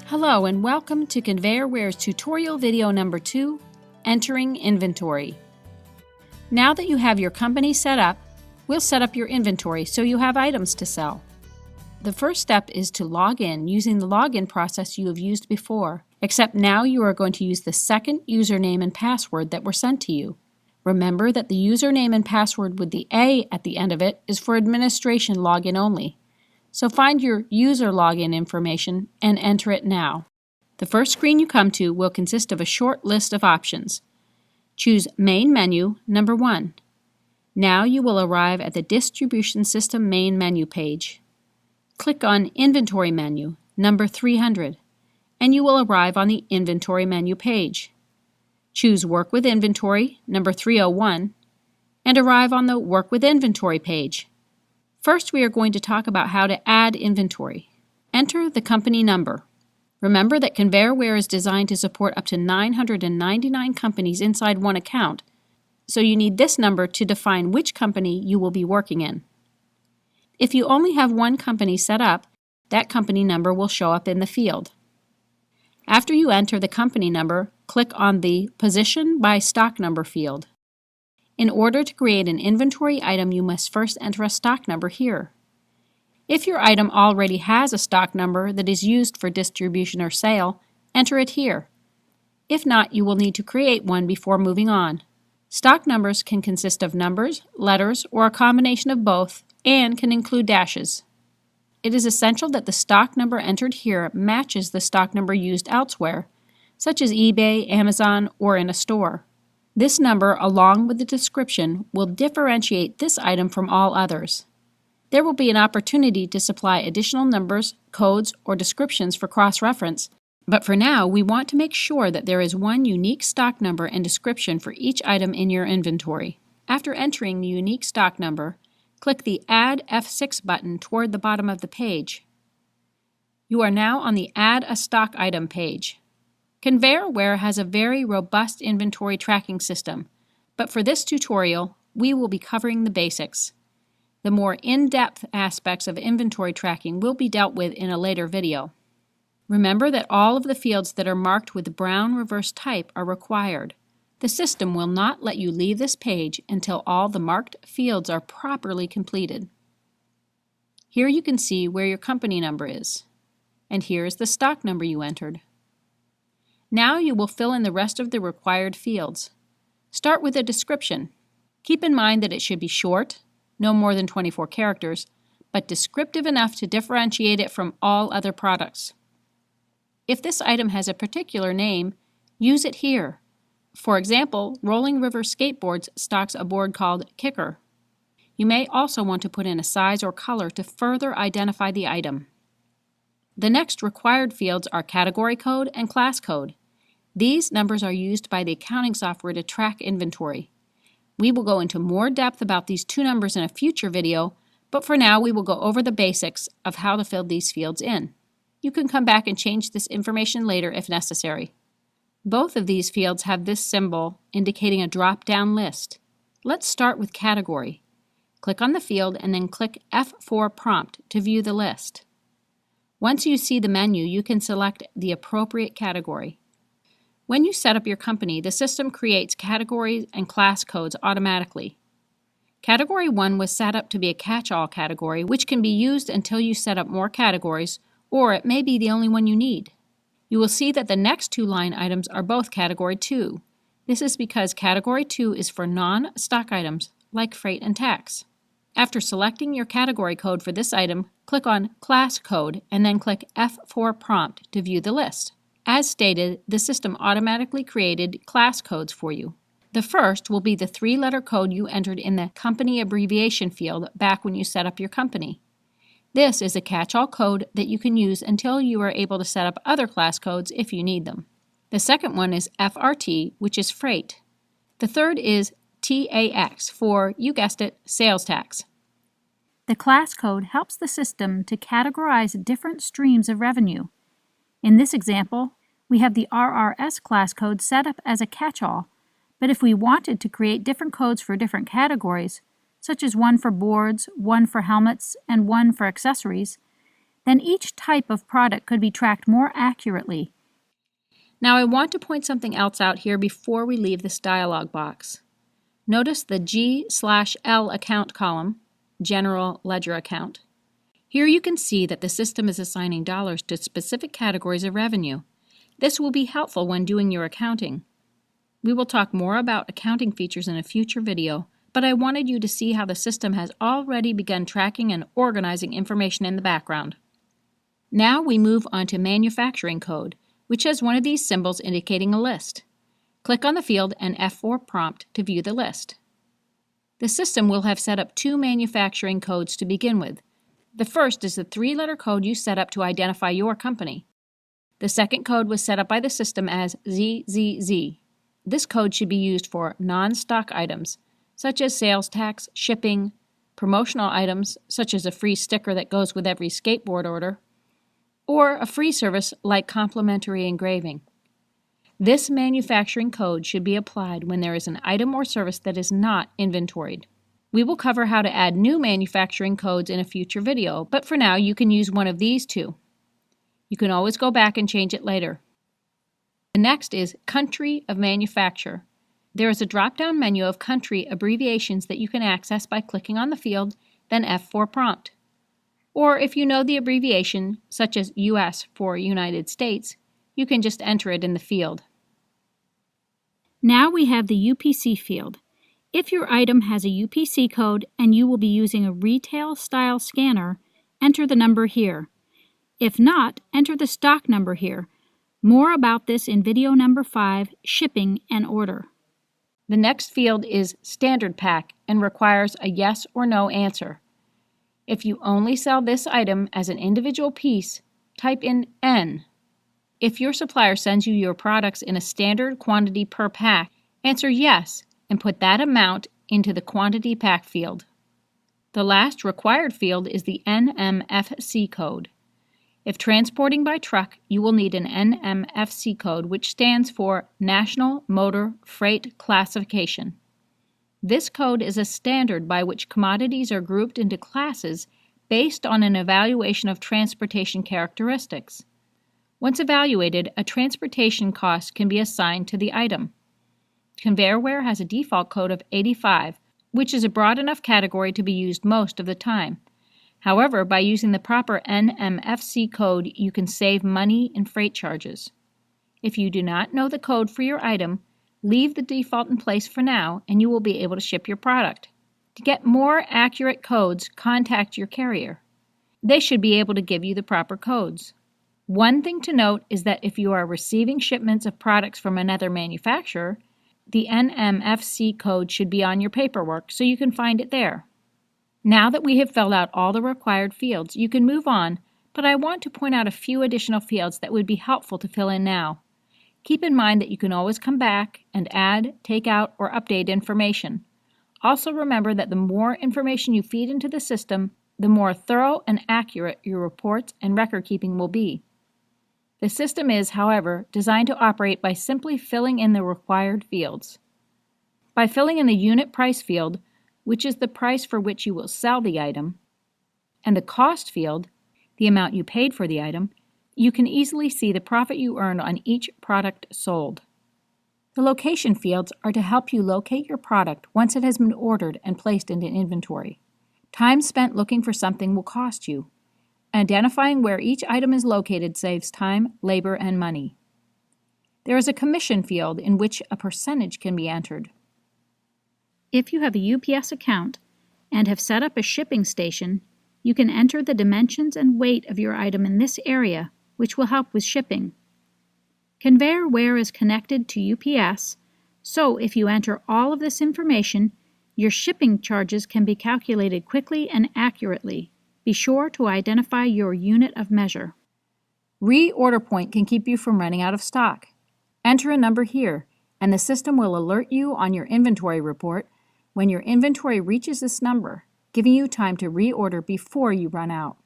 Hello and welcome to ConveyorWare's tutorial video number 2, Entering Inventory. Now that you have your company set up, we'll set up your inventory so you have items to sell. The first step is to log in using the login process you have used before, except now you are going to use the second username and password that were sent to you. Remember that the username and password with the A at the end of it is for administration login only. So find your user login information and enter it now. The first screen you come to will consist of a short list of options. Choose Main Menu, number 1. Now you will arrive at the Distribution System Main Menu page. Click on Inventory Menu, number 300, and you will arrive on the Inventory Menu page. Choose Work with Inventory, number 301, and arrive on the Work with Inventory page. First, we are going to talk about how to add inventory. Enter the company number. Remember that ConveyorWare is designed to support up to 999 companies inside one account, so you need this number to define which company you will be working in. If you only have one company set up, that company number will show up in the field. After you enter the company number, click on the Position by Stock Number field. In order to create an inventory item, you must first enter a stock number here. If your item already has a stock number that is used for distribution or sale, enter it here. If not, you will need to create one before moving on. Stock numbers can consist of numbers, letters, or a combination of both, and can include dashes. It is essential that the stock number entered here matches the stock number used elsewhere, such as eBay, Amazon, or in a store. This number, along with the description, will differentiate this item from all others. There will be an opportunity to supply additional numbers, codes, or descriptions for cross-reference, but for now we want to make sure that there is one unique stock number and description for each item in your inventory. After entering the unique stock number, click the Add F6 button toward the bottom of the page. You are now on the Add a Stock Item page. ConveyorWare has a very robust inventory tracking system, but for this tutorial, we will be covering the basics. The more in-depth aspects of inventory tracking will be dealt with in a later video. Remember that all of the fields that are marked with brown reverse type are required. The system will not let you leave this page until all the marked fields are properly completed. Here you can see where your company number is, and here is the stock number you entered. Now you will fill in the rest of the required fields. Start with a description. Keep in mind that it should be short, no more than 24 characters, but descriptive enough to differentiate it from all other products. If this item has a particular name, use it here. For example, Rolling River Skateboards stocks a board called Kicker. You may also want to put in a size or color to further identify the item. The next required fields are category code and class code. These numbers are used by the accounting software to track inventory. We will go into more depth about these two numbers in a future video, but for now we will go over the basics of how to fill these fields in. You can come back and change this information later if necessary. Both of these fields have this symbol indicating a drop-down list. Let's start with category. Click on the field and then click F4 Prompt to view the list. Once you see the menu, you can select the appropriate category. When you set up your company, the system creates categories and class codes automatically. Category 1 was set up to be a catch-all category, which can be used until you set up more categories, or it may be the only one you need. You will see that the next two line items are both Category 2. This is because Category 2 is for non-stock items, like freight and tax. After selecting your category code for this item, click on Class Code and then click F4 Prompt to view the list. As stated, the system automatically created class codes for you. The first will be the 3-letter code you entered in the company abbreviation field back when you set up your company. This is a catch-all code that you can use until you are able to set up other class codes if you need them. The second one is FRT, which is freight. The third is TAX for, you guessed it, sales tax. The class code helps the system to categorize different streams of revenue. In this example, we have the RRS class code set up as a catch-all, but if we wanted to create different codes for different categories, such as one for boards, one for helmets, and one for accessories, then each type of product could be tracked more accurately. Now I want to point something else out here before we leave this dialog box. Notice the G/L account column, General Ledger Account. Here you can see that the system is assigning dollars to specific categories of revenue. This will be helpful when doing your accounting. We will talk more about accounting features in a future video, but I wanted you to see how the system has already begun tracking and organizing information in the background. Now we move on to manufacturing code, which has one of these symbols indicating a list. Click on the field and F4 prompt to view the list. The system will have set up two manufacturing codes to begin with. The first is the three-letter code you set up to identify your company. The second code was set up by the system as ZZZ. This code should be used for non-stock items, such as sales tax, shipping, promotional items, such as a free sticker that goes with every skateboard order, or a free service like complimentary engraving. This manufacturing code should be applied when there is an item or service that is not inventoried. We will cover how to add new manufacturing codes in a future video, but for now you can use one of these two. You can always go back and change it later. The next is Country of Manufacture. There is a drop-down menu of country abbreviations that you can access by clicking on the field, then F4 prompt. Or if you know the abbreviation, such as US for United States, you can just enter it in the field. Now we have the UPC field. If your item has a UPC code and you will be using a retail-style scanner, enter the number here. If not, enter the stock number here. More about this in video number 5, Shipping and Order. The next field is Standard Pack and requires a yes or no answer. If you only sell this item as an individual piece, type in N. If your supplier sends you your products in a standard quantity per pack, answer yes and put that amount into the quantity pack field. The last required field is the NMFC code. If transporting by truck, you will need an NMFC code, which stands for National Motor Freight Classification. This code is a standard by which commodities are grouped into classes based on an evaluation of transportation characteristics. Once evaluated, a transportation cost can be assigned to the item. ConveyorWare has a default code of 85, which is a broad enough category to be used most of the time. However, by using the proper NMFC code, you can save money in freight charges. If you do not know the code for your item, leave the default in place for now and you will be able to ship your product. To get more accurate codes, contact your carrier. They should be able to give you the proper codes. One thing to note is that if you are receiving shipments of products from another manufacturer, the NMFC code should be on your paperwork so you can find it there. Now that we have filled out all the required fields, you can move on, but I want to point out a few additional fields that would be helpful to fill in now. Keep in mind that you can always come back and add, take out, or update information. Also remember that the more information you feed into the system, the more thorough and accurate your reports and record keeping will be. The system is, however, designed to operate by simply filling in the required fields. By filling in the unit price field, which is the price for which you will sell the item, and the cost field, the amount you paid for the item, you can easily see the profit you earned on each product sold. The location fields are to help you locate your product once it has been ordered and placed into inventory. Time spent looking for something will cost you. Identifying where each item is located saves time, labor, and money. There is a commission field in which a percentage can be entered. If you have a UPS account and have set up a shipping station, you can enter the dimensions and weight of your item in this area, which will help with shipping. ConveyorWare is connected to UPS, so if you enter all of this information, your shipping charges can be calculated quickly and accurately. Be sure to identify your unit of measure. Reorder point can keep you from running out of stock. Enter a number here, and the system will alert you on your inventory report when your inventory reaches this number, giving you time to reorder before you run out.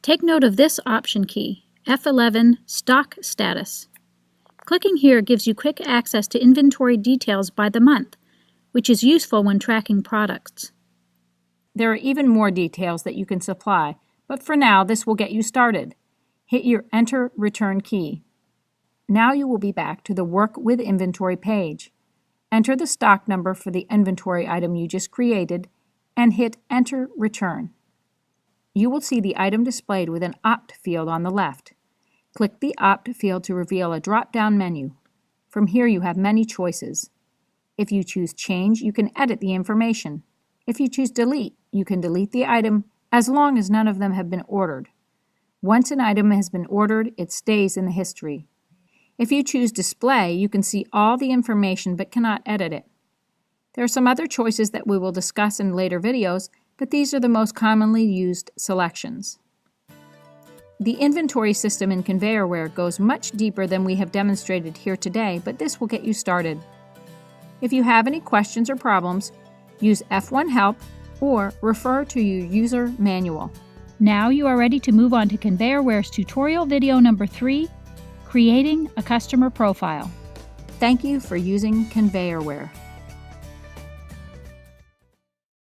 Take note of this option key, F11 Stock Status. Clicking here gives you quick access to inventory details by the month, which is useful when tracking products. There are even more details that you can supply, But for now, this will get you started. Hit your Enter Return key. Now you will be back to the Work with Inventory page. Enter the stock number for the inventory item you just created and hit Enter Return. You will see the item displayed with an Opt field on the left. Click the Opt field to reveal a drop-down menu. From here you have many choices. If you choose Change, you can edit the information. If you choose Delete, you can delete the item as long as none of them have been ordered. Once an item has been ordered, it stays in the history. If you choose Display, you can see all the information but cannot edit it. There are some other choices that we will discuss in later videos, but these are the most commonly used selections. The inventory system in ConveyorWare goes much deeper than we have demonstrated here today, but this will get you started. If you have any questions or problems, use F1 Help or refer to your user manual. Now you are ready to move on to ConveyorWare's tutorial video number 3, Creating a Customer Profile. Thank you for using ConveyorWare.